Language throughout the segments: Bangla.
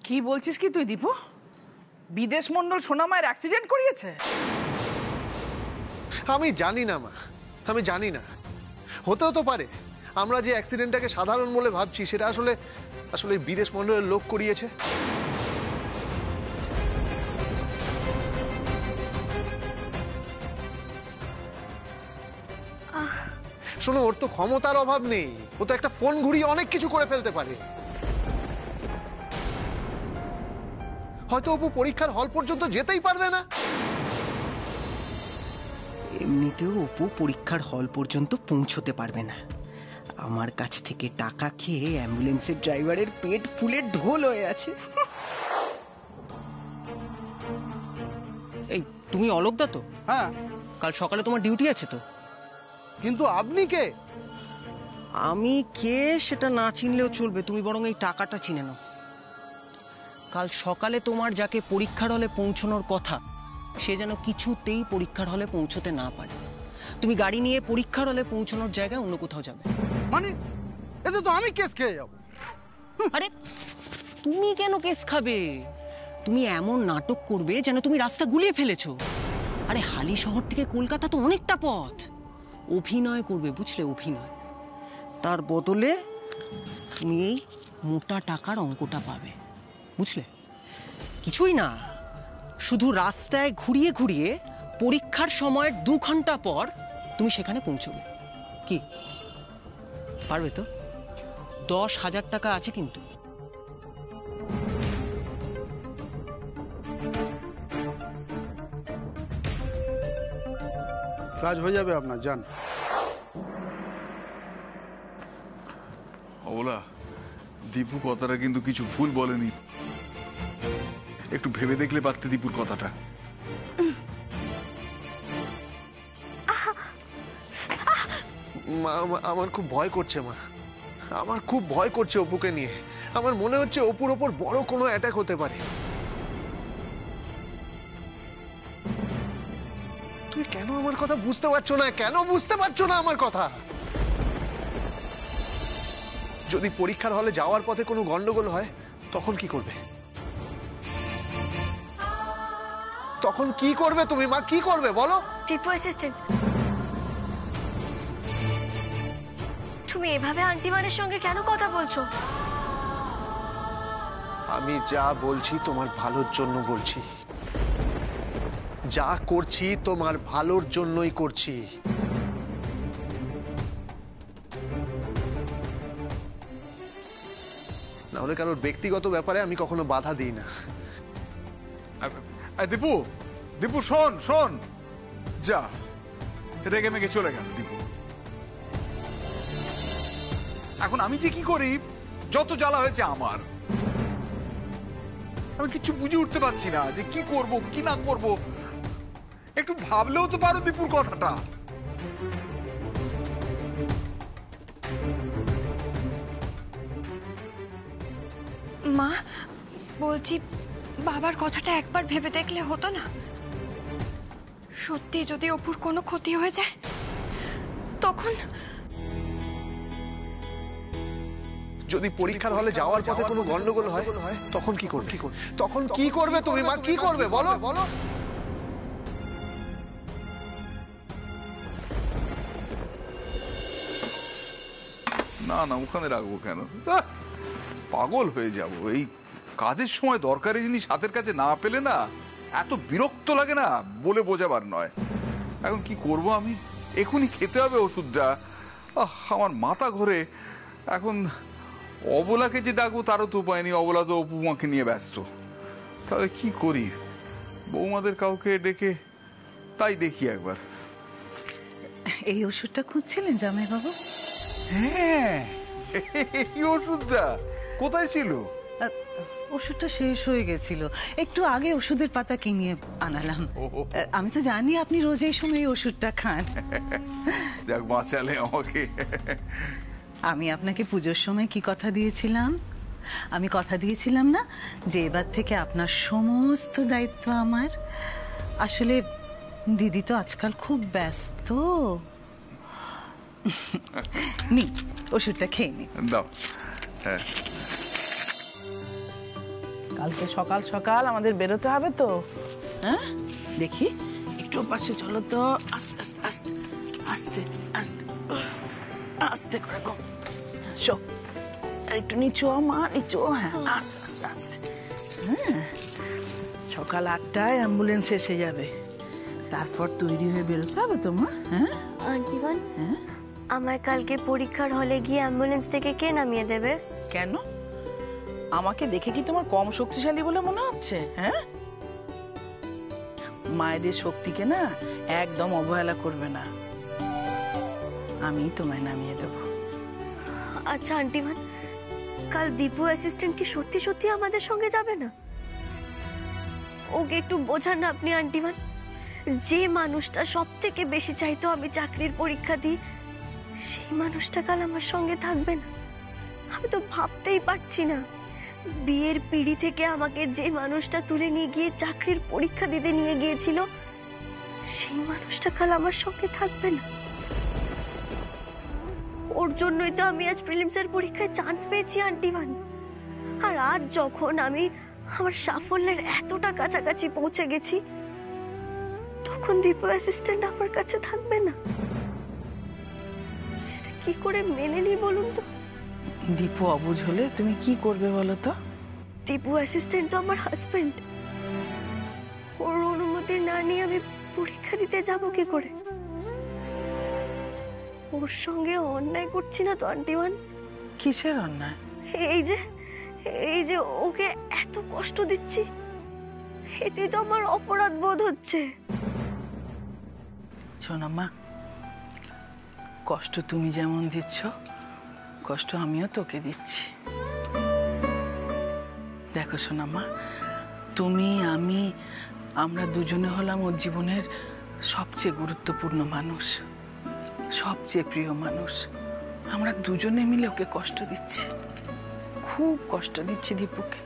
কি বলছিস কি তুই দীপু? বিদেশ মন্ডল সোনামায়ের অ্যাক্সিডেন্ট করিয়েছে? আমি জানি না মা, আমি জানি না। হতেও তো পারে আমরা যে অ্যাক্সিডেন্টটাকে সাধারণ বলে ভাবছি সেটা আসলে আসলে বিদেশ মন্ডলের লোক করিয়েছে। শোনো, ওর তো ক্ষমতার অভাব নেই, ও তো একটা ফোন ঘুরিয়ে অনেক কিছু করে ফেলতে পারে। হয়তো অপু পরীক্ষার হল পর্যন্ত যেতেই পারবে না। এমনিতেও অপু পরীক্ষার হল পর্যন্ত পৌঁছতে পারবে না। আমার কাছ থেকে টাকা খেয়ে অ্যাম্বুলেন্সের ড্রাইভারের পেট ফুলে ঢোল হয়ে আছে। এই তুমি অলোকদা তো? হ্যাঁ। কাল সকালে তোমার ডিউটি আছে তো? কিন্তু আপনি কে? আমি কে সেটা না চিনলেও চলবে, তুমি বরং এই টাকাটা চিনে নাও। কাল সকালে তোমার যাকে পরীক্ষার হলে পৌঁছানোর কথা সে যেন কিছুতেই পরীক্ষার হলে পৌঁছতে না পারে। তুমি গাড়ি নিয়ে পরীক্ষার হলে পৌঁছানোর জায়গায় অন্য কোথাও যাবে। মানে এতে তো আমি কেস খেয়ে যাব। আরে তুমি কেন কেস খাবে? তুমি এমন নাটক করবে যেন তুমি রাস্তা গুলিয়ে ফেলেছো। আরে হালি শহর থেকে কলকাতা তো অনেকটা পথ। অভিনয় করবে, বুঝলে? অভিনয়। তার বদলে তুমি এই মোটা টাকার অঙ্কটা পাবে, বুঝলে? কিছুই না, শুধু রাস্তায় ঘুরিয়ে ঘুরিয়ে পরীক্ষার সময়ের 2 ঘন্টা পর তুমি সেখানে পৌঁছবে। কি পারবে তো? 10,000 টাকা আছে কিন্তু। কাজ হয়ে যাবে আপনার, যান। অবলা, দীপু কথাটা কিন্তু কিছু ভুল বলেনি। একটু ভেবে দেখলে পারতে দীপুর কথাটা। আমার খুব ভয় করছে মা, আমার খুব ভয় করছে অপুকে নিয়ে। আমার মনে হচ্ছে অপুর ওপর বড় কোনো অ্যাটাক হতে পারে। তুমি কেন আমার কথা বুঝতে পারছো না? কেন বুঝতে পারছো না আমার কথা? যদি পরীক্ষার হলে যাওয়ার পথে কোনো গন্ডগোল হয় তখন কি করবে? তখন কি করবে তুমি মা? কি করবে বলো? টিপু অ্যাসিস্ট্যান্ট, তুমি এভাবে আন্টিমানের সঙ্গে কেন কথা বলছো? আমি যা বলছি তোমার ভালোর জন্য বলছি। যা করছি তোমার ভালোর জন্যই করছি। না হলে কারোর ব্যক্তিগত ব্যাপারে আমি কখনো বাধা দিই না। দীপু, দীপু শোন শোন, যা রেগে মেগে চলে গেল দীপু। এখন আমি যে কি করি, যত জ্বালা হয়েছে আমার। আমি কিছু বুঝে উঠতে পারছি না যে কি করব কি না করব। একটু ভাবলেও তো পারো দীপুর কথাটা। মা বলছি, বাবার কথাটা একবার ভেবে দেখলে হতো না? সত্যি যদি অপুর কোনো ক্ষতি হয়ে যায় তখন? যদি পরীক্ষার হলে যাওয়ার পথে কোনো গন্ডগোল হয় তখন কি করবে? তখন কি করবে তুমি মা? কি করবে বলো? বলো। না না, ওখানে রাখবো কেন? পাগল হয়ে যাব। এই কাজের সময় দরকারি জিনিস হাতের কাছে না পেলে না এত বিরক্ত লাগে না, বলে বোঝাবার নয়। এখন কি করব আমি? এখনই খেতে হবে ওষুধটা। আমার মাথা ঘোরে। এখন অবলাকে যে ডাকবো তারও তো উপায় নেই। অবলা তো অপুমাকে নিয়ে ব্যস্ত। তাহলে কি করি? বৌমাদের কাউকে ডেকে তাই দেখি একবার। এই ওষুধটা খুঁজছিলেন জামাইবাবু? হ্যাঁ, এই ওষুধটা কোথায় ছিল? ওষুধটা শেষ হয়ে গেছিল, একটু আগে ওষুধের পাতা কিনিয়ে আনালাম। আমি তো জানি আপনি রোজ এই সময় ওষুধটা খান। যাক, বাঁচালে আমাকে। আমি আপনাকে পুজোর সময় কি কথা দিয়েছিলাম? আমি কথা দিয়েছিলাম না যে এবার থেকে আপনার সমস্ত দায়িত্ব আমার। আসলে দিদি তো আজকাল খুব ব্যস্ত। নি, ওষুধটা খেয়ে নি। দাও। হ্যাঁ, কালকে সকাল সকাল আমাদের বেরোতে হবে তো। হ্যাঁ, দেখি একটু পাশে চলো তো। আস্তে আস্তে আস্তে আস্তে আস্তে আস্তে করে গো। শো, আর একটু নিচু মা, নিচু। হ্যাঁ, আস্তে আস্তে আস্তে। হ্যাঁ, সকাল 8টায় অ্যাম্বুলেন্স এসে যাবে, তারপর তৈরি হয়ে বেরোতে হবে তো মা। হ্যাঁ আন্টিবান, আমার কালকে পরীক্ষার হলে গিয়ে অ্যাম্বুলেন্স থেকে কে নামিয়ে দেবে? কেন, আমাকে দেখে কি তোমার কম শক্তিশালী বলে মনে হচ্ছে? হ্যাঁ, মায়েদের শক্তিকে না একদম অবহেলা করবে না, আমি তোমায় নামিয়ে দেব। আচ্ছা আন্টিবান, কাল দীপু অ্যাসিস্ট্যান্ট কি সত্যি সত্যি আমাদের সঙ্গে যাবে না? ওকে একটু বোঝান না আপনি আন্টিবান। যে মানুষটা সব থেকে বেশি চাইতো আমি চাকরির পরীক্ষা দিই, সেই মানুষটা কাল আমার সঙ্গে থাকবে না। আমি তো ভাবতেই পারছি না, বিয়ের পিড়ি থেকে আমাকে যে মানুষটা তুলে নিয়ে গিয়ে চাকরির পরীক্ষা দিতে নিয়ে গিয়েছিল, সেই মানুষটা কাল আমার সঙ্গে থাকবে না। ওর জন্যই তো আমি আজ প্রিলিমসের পরীক্ষায় চান্স পেয়েছি আন্টিবান। আর আজ যখন আমি আমার সাফল্যের এতটা কাছাকাছি পৌঁছে গেছি, তখন দীপু অ্যাসিস্ট্যান্ট আমার কাছে থাকবে না। সেটা কি করে মেনে নিই বলুন তো? দীপু অবুঝ হলে তুমি কি করবে বলো তো? দীপু অ্যাসিস্ট্যান্ট তো আমার হাজবেন্ড, ওর অনুমতি না নিয়ে আমি পরীক্ষা দিতে যাব কি করে? ওর সঙ্গে অন্যায় করছি না তো আন্টিমান? কিসের অন্যায়? এই যে ওকে এত কষ্ট দিচ্ছি, এতে তো আমার অপরাধ বোধ হচ্ছে। সোনামা, কষ্ট তুমি যেমন দিচ্ছ, কষ্ট আমিও তোকে দিচ্ছি। দেখো সোনামা, তুমি আমি আমরা দুজনে হলাম ওর জীবনের সবচেয়ে গুরুত্বপূর্ণ মানুষ, সবচেয়ে প্রিয় মানুষ। আমরা দুজনে মিলে ওকে কষ্ট দিচ্ছি, খুব কষ্ট দিচ্ছি দীপুকে।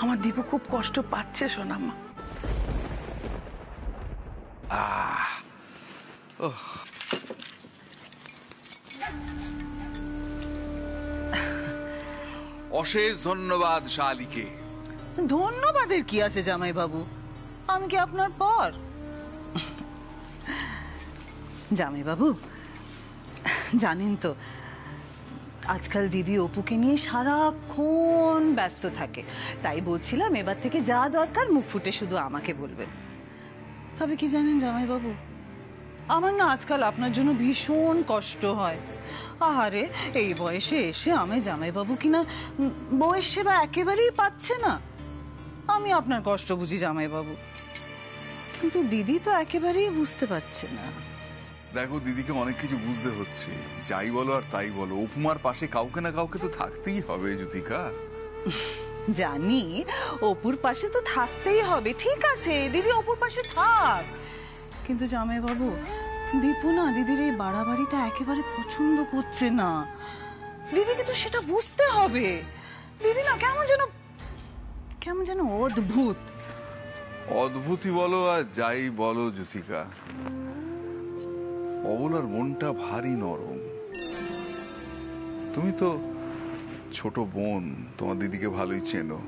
আমার দীপু খুব কষ্ট পাচ্ছে সোনামা। অশেষ ধন্যবাদ শালিকে। ধন্যবাদের কি আছে জামাই বাবু, আমি কি আপনার পর? জামাই বাবু, জানেন তো আজকাল দিদি অপুকে নিয়ে সারাক্ষণ ব্যস্ত থাকে, তাই বলছিলাম এবার থেকে যা দরকার মুখ ফুটে শুধু আমাকে বলবেন। তবে কি জানেন জামাই বাবু, আমার না আজকাল আপনার জন্য ভীষণ কষ্ট হয়। আহারে, এই বয়সে এসে আমি জামাইবাবু কিনা বউয়ের সেবা একেবারেই পাচ্ছে না। আমি আপনার কষ্ট বুঝি জামাইবাবু, কিন্তু দিদি তো একেবারেই বুঝতে পারছে না। দেখো, দিদিকে অনেক কিছু বুঝতে হচ্ছে, যাই বলো আর তাই বলো, উপমার পাশে কাউকে না কাউকে তো থাকতেই হবে জ্যোতিকা। জানি অপুর পাশে তো থাকতেই হবে, ঠিক আছে দিদি অপুর পাশে থাক, কিন্তু জামাইবাবু দীপু না দিদির এই বাড়াবাড়িটা একেবারে পছন্দ করছে না। দিদিকে তো সেটা বুঝতে হবে। দিদি না কেমন যেন অদ্ভুত। অদ্ভুতই বলো আর যাই বলো জ্যোতিকা, অবলার মনটা ভারী নরম। তুমি তো ছোট বোন, তোমার দিদিকে ভালোই চেনো।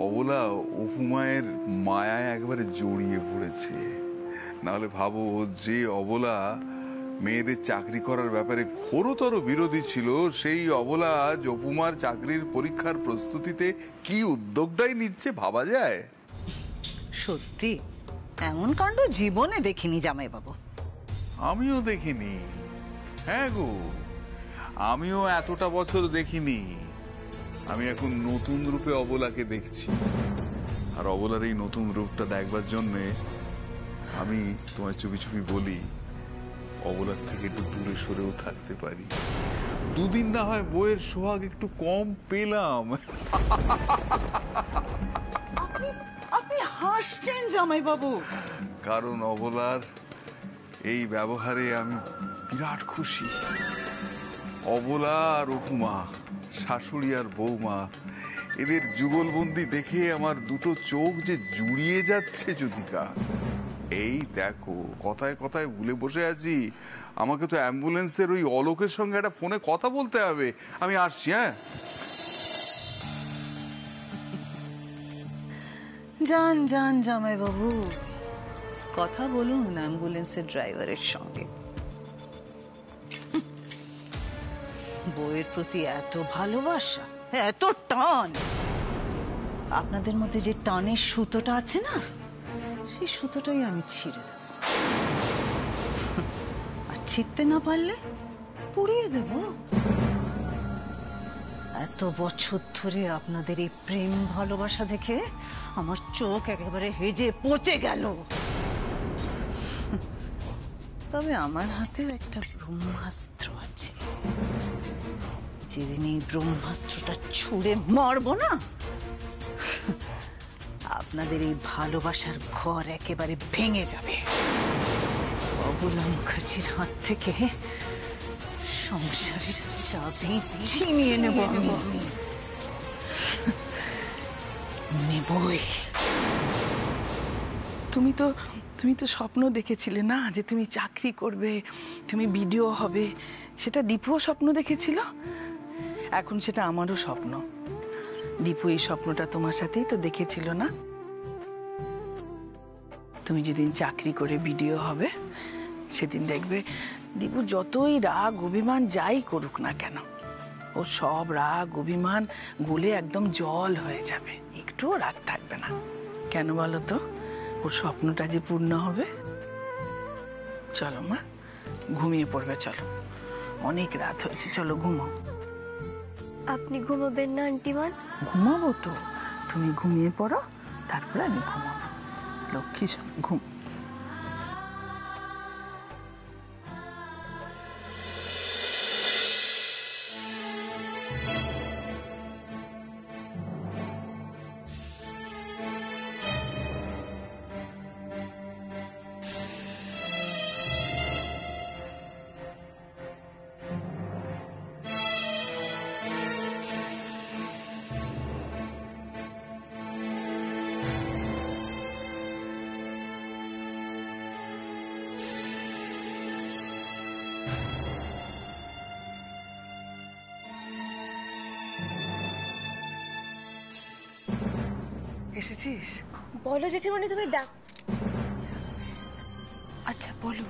অবলা উপমায়ের মায়ায় একবারে জড়িয়ে পড়েছে। নাহলে ভাবো, যে অবলা মেয়েদের চাকরি করার ব্যাপারে ঘোরতর বিরোধী ছিল, সেই অবলা আজ উপমার চাকরির পরীক্ষার প্রস্তুতিতে কি উদ্যোগটাই নিচ্ছে ভাবা যায়? সত্যি এমন কাণ্ড জীবনে দেখিনি জামাইবাবু। আমিও দেখিনি। হ্যাঁ গো, আমিও এতটা বছর দেখিনি। আমি এখন নতুন রূপে অবলাকে দেখছি, আর অবলার এই নতুন রূপটা দেখবার জন্য আমি তোমায় চুপি চুপি বলি, অবলার থেকে একটু দূরে সরেও থাকতে পারি। দুদিন না হয় বইয়ের সোহাগ একটু কম পেলাম। আপনি হাসছেন জামাইবাবু। কারণ অবলার এই ব্যবহারে আমি বিরাট খুশি। অবলা আর উপমা, শাশুড়ি আর বৌমা, এদের যুগলবন্দি দেখে আমার দুটো চোখ যে জুড়িয়ে যাচ্ছে জ্যোতিকা। এই দেখো, কথায় কথায় ভুলে বসে আছি, আমাকে তো অ্যাম্বুলেন্সের ওই অলোকের সঙ্গে একটা ফোনে কথা বলতে হবে। আমি আসছি। হ্যাঁ, যান যান জামাইবাবু, কথা বলুন অ্যাম্বুলেন্সের ড্রাইভারের সঙ্গে। বউয়ের প্রতি এত ভালোবাসা, এত টান, আপনাদের মধ্যে যে টানের সুতোটা আছে না, সেই সুতোটাই আমি ছিঁড়ে দেব। আর ছিঁড়তে না পারলে পুড়িয়ে দেব। এত বছর ধরে আপনাদের এই প্রেম ভালোবাসা দেখে আমার চোখ একেবারে হেজে পচে গেল। তবে আমার হাতেও একটা ব্রহ্মাস্ত্র আছে। যেদিন এই ব্রহ্মাস্ত্রটা ছুঁড়ে মারবো না, আপনাদের এই ভালোবাসার ঘর একেবারে ভেঙে যাবে। অবলা মুখার্জির হাত থেকে সংসারের চাবি ছিনিয়ে নেব আমি। নেবই। তুমি তো স্বপ্ন দেখেছিলে না যে তুমি চাকরি করবে, তুমি বিডিও হবে। সেটা দীপুও স্বপ্ন দেখেছিল, এখন সেটা আমারও স্বপ্ন। দীপু এই স্বপ্নটা তোমার সাথেই তো দেখেছিল না? তুমি যেদিন চাকরি করে বিডিও হবে, সেদিন দেখবে দীপু যতই রাগ অভিমান যাই করুক না কেন, ও সব রাগ অভিমান গলে একদম জল হয়ে যাবে, একটুও রাগ থাকবে না। কেন বলো তো? ওর স্বপ্নটা যে পূর্ণ হবে। চলো মা, ঘুমিয়ে পড়বে। চলো, অনেক রাত হয়েছে, চলো ঘুমাও। আপনি ঘুমাবেন না আন্টিমান? ঘুমাবো তো, তুমি ঘুমিয়ে পড়ো, তারপরে আমি ঘুমাবো। লক্ষ্মী ঘুম। এসেছিস? বলো জেঠিমণি, তুমি ডাক। আচ্ছা বলো।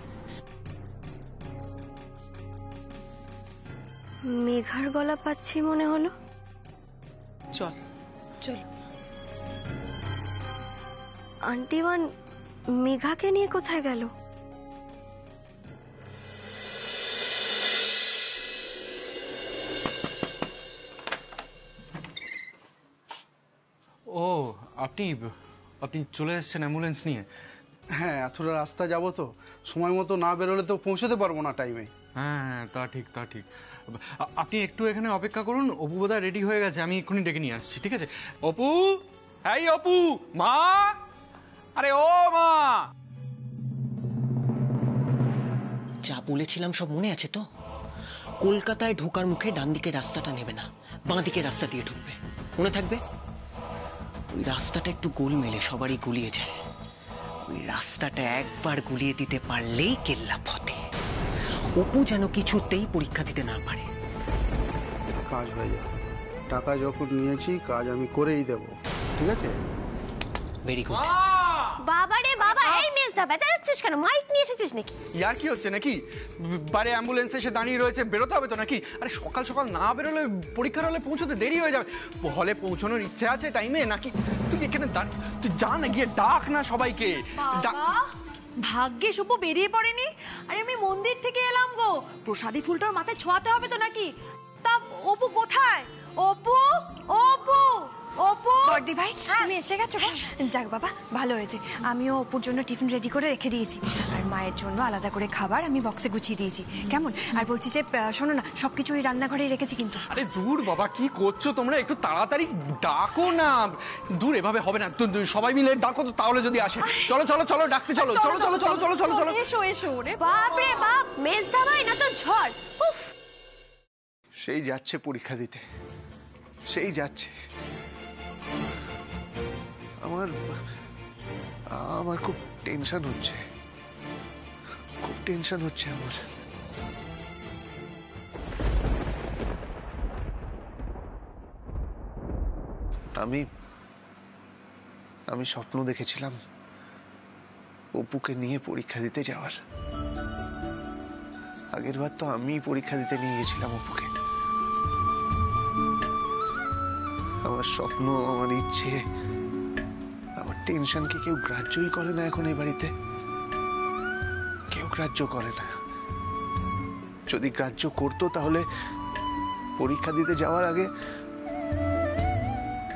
মেঘার গলা পাচ্ছি মনে হলো। চল চলো। আন্টিমান মেঘাকে নিয়ে কোথায় গেল? ও, আপনি আপনি চলে এসেছেন অ্যাম্বুলেন্স নিয়ে? হ্যাঁ, এতটা রাস্তা যাবো তো, সময় মতো না বেরোলে তো পৌঁছতে পারবো না টাইমে। হ্যাঁ, তা ঠিক তা ঠিক। আপনি একটু এখানে অপেক্ষা করুন, অপু বোধহয় রেডি হয়ে গেছে, আমি এক্ষুনি ডেকে নিয়ে আসছি। ঠিক আছে? অপু, এই অপু, মা, আরে ও মা। যা বলেছিলাম সব মনে আছে তো? কলকাতায় ঢোকার মুখে ডান দিকের রাস্তাটা নেবে না, বাঁ দিকের রাস্তা দিয়ে ঢুকবে, মনে থাকবে? ওই রাস্তাটা একটু গোলমেলে, সবারই গুলিয়ে যায়। ওই রাস্তাটা একবার গুলিয়ে দিতে পারলেই কেল্লা ফতে। অপু যেন কিছুতেই পরীক্ষা দিতে না পারে। কাজ হয়ে যাবে, টাকা যখন নিয়েছি কাজ আমি করেই দেব। ঠিক আছে? Very good. বাবা রে বাবা, এই মেজদা ব্যথা যাচ্ছিস কেন? মাইক নিয়ে এসেছিস নাকি? ইয়ার কি হচ্ছে নাকি? বারে অ্যাম্বুলেন্স এসে দাঁড়িয়ে রয়েছে, বেরোতে হবে তো নাকি? আরে সকাল সকাল না বেরোলে পরীক্ষার হলে পৌঁছতে দেরি হয়ে যাবে। হলে পৌঁছানোর ইচ্ছে আছে টাইমে নাকি? তুই এখানে তুই যা না, গিয়ে ডাক না সবাইকে। ভাগ্যে অপু বেরিয়ে পড়েনি। আরে আমি মন্দির থেকে এলাম গো, প্রসাদী ফুলটার মাথায় ছোঁয়াতে হবে তো নাকি? তা অপু কোথায়? অপু, অপু, অপু। বর্দি ভাই, তুমি এসে গেছো? যাক বাবা, ভালো হয়েছে। আমিও অপুর জন্য টিফিন রেডি করে রেখে দিয়েছি, আর মায়ের জন্য আলাদা করে খাবার আমি বক্সে গুছিয়ে দিয়েছি। কেমন? আর বলছি যে শোনো না, সবকিছু ওই রান্নাঘরেই রেখেছি কিন্তু। আরে দূর বাবা, কি করছো তোমরা? একটু তাড়াতাড়ি ডাকো না। দূর, এভাবে হবে না, সবাই মিলে ডাকো তো, তাহলে যদি আসে। চলো চলো চলো, ডাকতে চলো। চলো চলো চলো চলো চলো চলো। এসো এসো। রে বাপ রে বাপ, মেজদা ভাই না তো ঝড়। উফ, সেই যাচ্ছে পরীক্ষা দিতে, সেই যাচ্ছে। আমার খুব টেনশন হচ্ছে, খুব টেনশন হচ্ছে আমার। আমি স্বপ্ন দেখেছিলাম অপুকে নিয়ে পরীক্ষা দিতে যাওয়ার। আগের বার তো আমি পরীক্ষা দিতে নিয়ে গেছিলাম অপুকে। আমার স্বপ্ন, আমার ইচ্ছে, আমার টেনশনকে কেউ গ্রাহ্যই করে না এখন এই বাড়িতে। কেউ গ্রাহ্য করে না। যদি গ্রাহ্য করতো তাহলে পরীক্ষা দিতে যাওয়ার আগে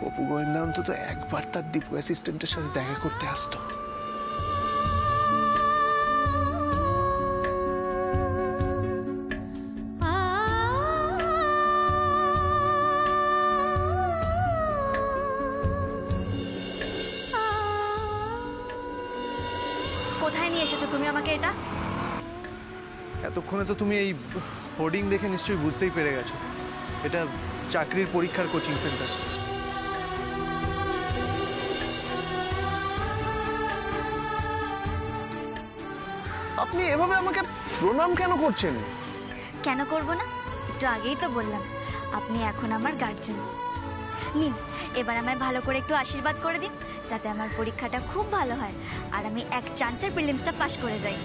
অপু গোয়েন্দা অন্তত একবার তার দীপু অ্যাসিস্ট্যান্টের সাথে দেখা করতে আসতো। কোথায় নিয়ে এসেছো তুমি আমাকে এটা? এতক্ষণে তো তুমি এই হোর্ডিং দেখে নিশ্চয়ই বুঝতেই পেরে গেছো এটা চাকরির পরীক্ষার কোচিং সেন্টার। আপনি এভাবে আমাকে প্রণাম কেন করছেন? কেন করব না? একটু আগেই তো বললাম আপনি এখন আমার গার্জেন। নিন, এবার আমায় ভালো করে একটু আশীর্বাদ করে দিন, যাতে আমার পরীক্ষাটা খুব ভালো হয় আর আমি এক চান্সের প্রিলিমসটা পাশ করে যাই।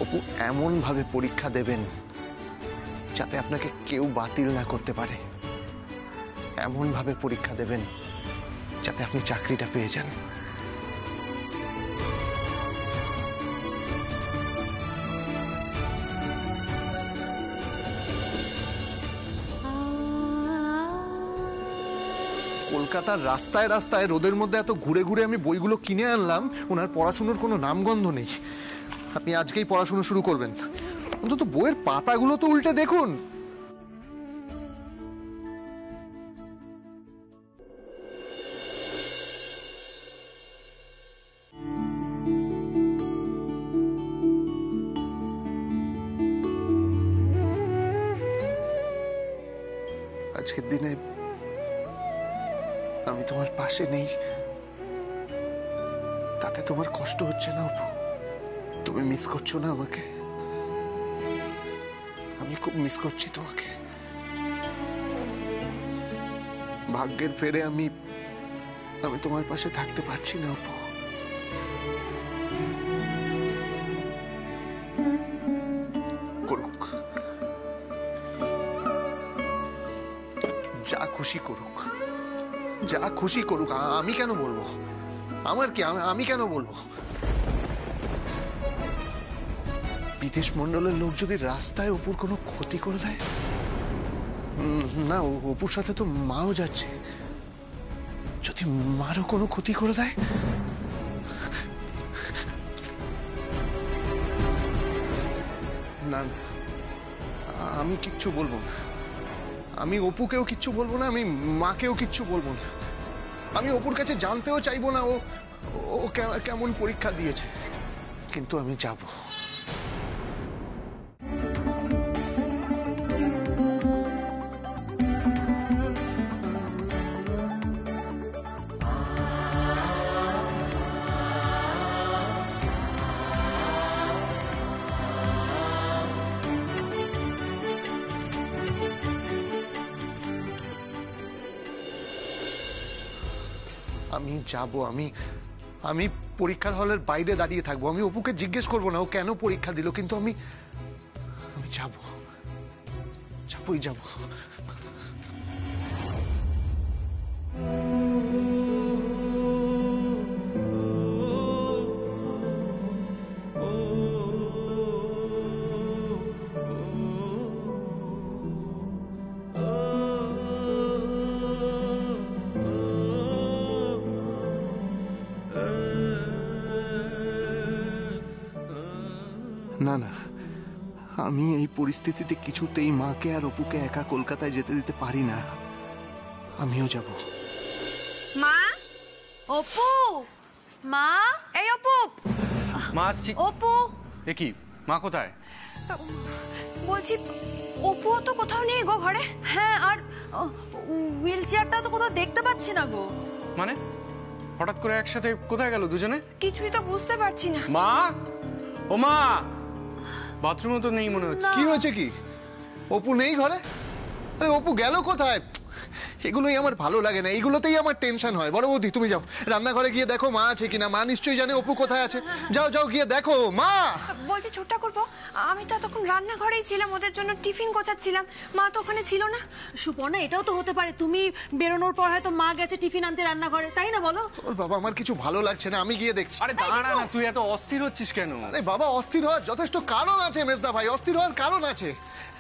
অপু এমন ভাবে পরীক্ষা দেবেন যাতে আপনাকে কেউ বাতিল না করতে পারে। এমন ভাবে পরীক্ষা দেবেন যাতে আপনি চাকরিটা পেয়ে যান। কলকাতার রাস্তায় রাস্তায় রোদের মধ্যে এত ঘুরে ঘুরে আমি বইগুলো কিনে আনলাম, ওনার পড়াশুনোর কোনো নামগন্ধ নেই। আপনি আজকেই পড়াশুনো শুরু করবেন, অন্তত বইয়ের পাতাগুলো তো উল্টে দেখুন। আজকের দিনে আমি তোমার পাশে নেই, তাতে তোমার কষ্ট হচ্ছে না অপু? তুমি মিস করছো না আমাকে? আমি খুব মিস করছি তোমাকে। ভাগ্যের ফেরে আমি তোমার পাশে থাকতে পারছি না অপু। করুক, যা খুশি করুক, যা খুশি করুক, আমি কেন বলবো? আমার কি, আমি কেন বলবো? বিদেশ মন্ডলের লোক যদি রাস্তায় অপুর কোনো ক্ষতি করে দেয়, না অপুর সাথে তো মাও যাচ্ছে, যদি মারও কোনো ক্ষতি করে দেয়, না না, আমি কিচ্ছু বলবো না। আমি অপুকেও কিচ্ছু বলবো না, আমি মাকেও কিচ্ছু বলবো না। আমি অপুর কাছে জানতেও চাইবো না ও কেমন পরীক্ষা দিয়েছে, কিন্তু আমি যাব। আমি যাব, আমি পরীক্ষার হলের বাইরে দাঁড়িয়ে থাকবো। আমি অপুকে জিজ্ঞেস করবো না ও কেন পরীক্ষা দিল, কিন্তু আমি যাবই যাব। না না, আমি এই পরিস্থিতিতে কিছুতেই মাকে আর অপুকে একা কলকাতায় যেতে দিতে পারি না। আমিও যাব। মা, অপু, মা, এই অপু, মা আসছি। অপু, এ কি, মা কোথায়? বলছি অপু তো কোথাও নেই গো ঘরে। হ্যাঁ, আর হুইল চেয়ারটা তো কোথাও দেখতে পাচ্ছি না গো। মানে হঠাৎ করে একসাথে কোথায় গেল দুজনে? কিছুই তো বুঝতে পারছি না। মা, ও মা, বাথরুমে তো নেই মনে হচ্ছে। কি হয়েছে কি? অপু নেই ঘরে? আরে অপু গেল কোথায়? এগুলোই আমার ভালো লাগে না, এইগুলোতেই আমার টেনশন হয়। বড় বৌদি তুমি যাও রান্নাঘরে গিয়ে দেখো মা আছে কিনা, মা নিশ্চয়ই জানে অপু কোথায় আছে। যাও যাও গিয়ে দেখো। মা বলছি ছোট্ট করবো, আমি তো তখন রান্নাঘরেই ছিলাম, ওদের জন্য টিফিন গোছাচ্ছিলাম, মা তো ওখানে ছিল না। সুপর্ণা, এটাও তো হতে পারে তুমি বেরোনোর পর হয়তো মা গেছে টিফিন আনতে রান্নাঘরে, তাই না বলো? তোর বাবা আমার কিছু ভালো লাগছে না, আমি গিয়ে দেখছি। আরে দাঁড়া না, তুই এত অস্থির হচ্ছিস কেন? আরে বাবা অস্থির হওয়ার যথেষ্ট কারণ আছে মেজদা ভাই, অস্থির হওয়ার কারণ আছে।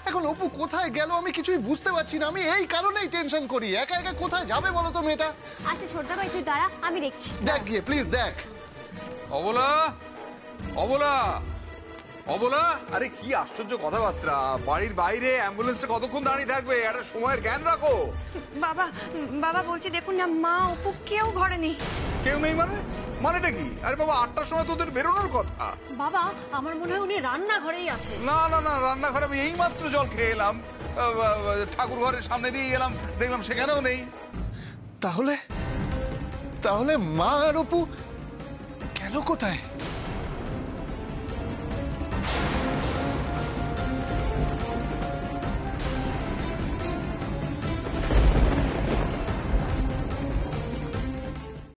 এখন অপু কোথায় গেল আমি কিছুই বুঝতে পারছি না, আমি এই কারণেই টেনশন করি। একা একা কোথায় যাবে বলো তো মেয়েটা? আচ্ছা ছোটদা ভাই তুই দাঁড়া, আমি দেখছি। দেখ গিয়ে প্লিজ দেখ। অবলা, অবলা, অবলা, আরে কি আশ্চর্য কথাবার্তা! বাড়ির বাইরে অ্যাম্বুলেন্সটা কতক্ষণ দাঁড়িয়ে থাকবে? একটা সময়ের জ্ঞান রাখো। বাবা বাবা বলছি দেখুন না, মা অপু কেউ ঘরে নেই। কেউ নেই মানে? মানেটা কি? আরে বাবা 8টার সময় তোদের বেরোনোর কথা। বাবা, আমার মনে হয় উনি রান্নাঘরেই আছে। না না না, রান্নাঘরে আমি এই মাত্র জল খেয়ে এলাম, ঠাকুর ঘরের সামনে দিয়ে এলাম, দেখলাম সেখানেও নেই। তাহলে তাহলে মা আর অপু গেল কোথায়?